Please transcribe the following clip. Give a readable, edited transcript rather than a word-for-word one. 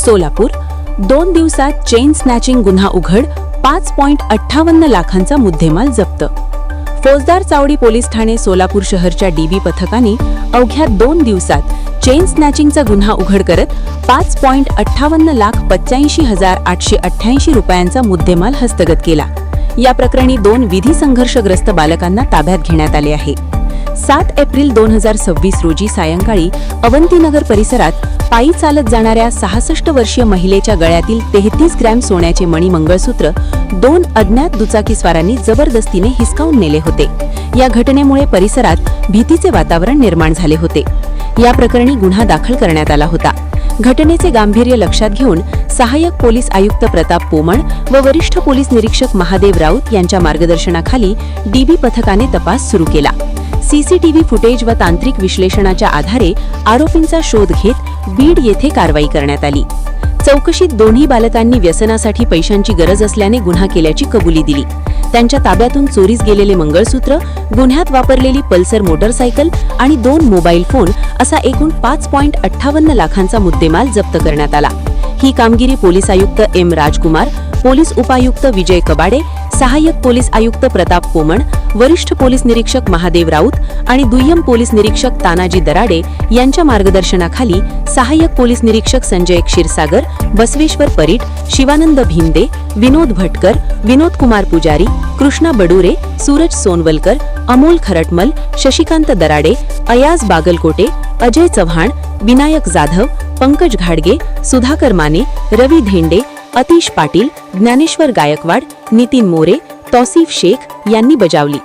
सोलापूर 2 दिवसात chain snatching गुन्हा उघड, 5.58 लाखांचा मुद्देमाल जप्त. फौजदार चावडी पोलीस ठाणे सोलापूर शहरच्या डीबी पथकाने अवघ्या 2 दिवसात चेन स्नॅचिंगचा गुन्हा उघड करत 5.58,85,888 रुपयांचा मुद्देमाल हस्तगत केला. या प्रकरणी 2 विधी संघर्षग्रस्त बालकांना ताब्यात घेण्यात आले आहे. 7 एप्रिल 2026 रोजी सायंकाळी अवंतीनगर परिसरात पायी चालत जाणाऱ्या 66 वर्षीय महिलेच्या गळ्यातील 33 ग्रॅम सोन्याचे मणी मंगळसूत्र 2 अज्ञात दुचाकीस्वारांनी जबरदस्तीने हिसकावून नेले होते. या घटनेमुळे परिसरात भीतीचे वातावरण निर्माण झाले होते. या प्रकरणी गुन्हा दाखल करण्यात आला होता. घटनेचे गांभीर्य लक्षात घेऊन सहाय्यक पोलीस आयुक्त प्रताप पोमण व वरिष्ठ पोलीस निरीक्षक महादेव राऊत यांच्या मार्गदर्शनाखाली डीबी पथकाने तपास सुरू केला. सीसीटीव्ही फुटेज व तांत्रिक विश्लेषणाच्या आधारे आरोपींचा शोध घेत बीड येथे कारवाई करण्यात आली. चौकशीत दोन्ही बालकांनी व्यसनासाठी पैशांची गरज असल्याने गुन्हा केल्याची कबुली दिली. त्यांच्या ताब्यातून चोरीस गेलेले मंगळसूत्र, गुन्ह्यात वापरलेली पल्सर मोटरसायकल आणि 2 मोबाईल फोन असा एकूण 5.58 लाखांचा मुद्देमाल जप्त करण्यात आला. ही कामगिरी पोलीस आयुक्त एम राजकुमार, पोलीस उपायुक्त विजय कबाडे, सहाय्यक पोलीस आयुक्त प्रताप पोमण, वरिष्ठ पोलीस निरीक्षक महादेव राऊत आणि दुय्यम पोलीस निरीक्षक तानाजी दराडे यांच्या मार्गदर्शनाखाली सहाय्यक पोलीस निरीक्षक संजय क्षीरसागर, बसवेश्वर परीट, शिवानंद भिंदे, विनोद भटकर, विनोद कुमार पुजारी, कृष्णा बडुरे, सूरज सोनवलकर, अमोल खरटमल, शशिकांत दराडे, अयाज बागलकोटे, अजय चव्हाण, विनायक जाधव, पंकज घाडगे, सुधाकर माने, रवी धेंडे, अतिश पाटील, ज्ञानेश्वर गायकवाड, नितीन मोरे, तौसिफ शेख यांनी बजावली.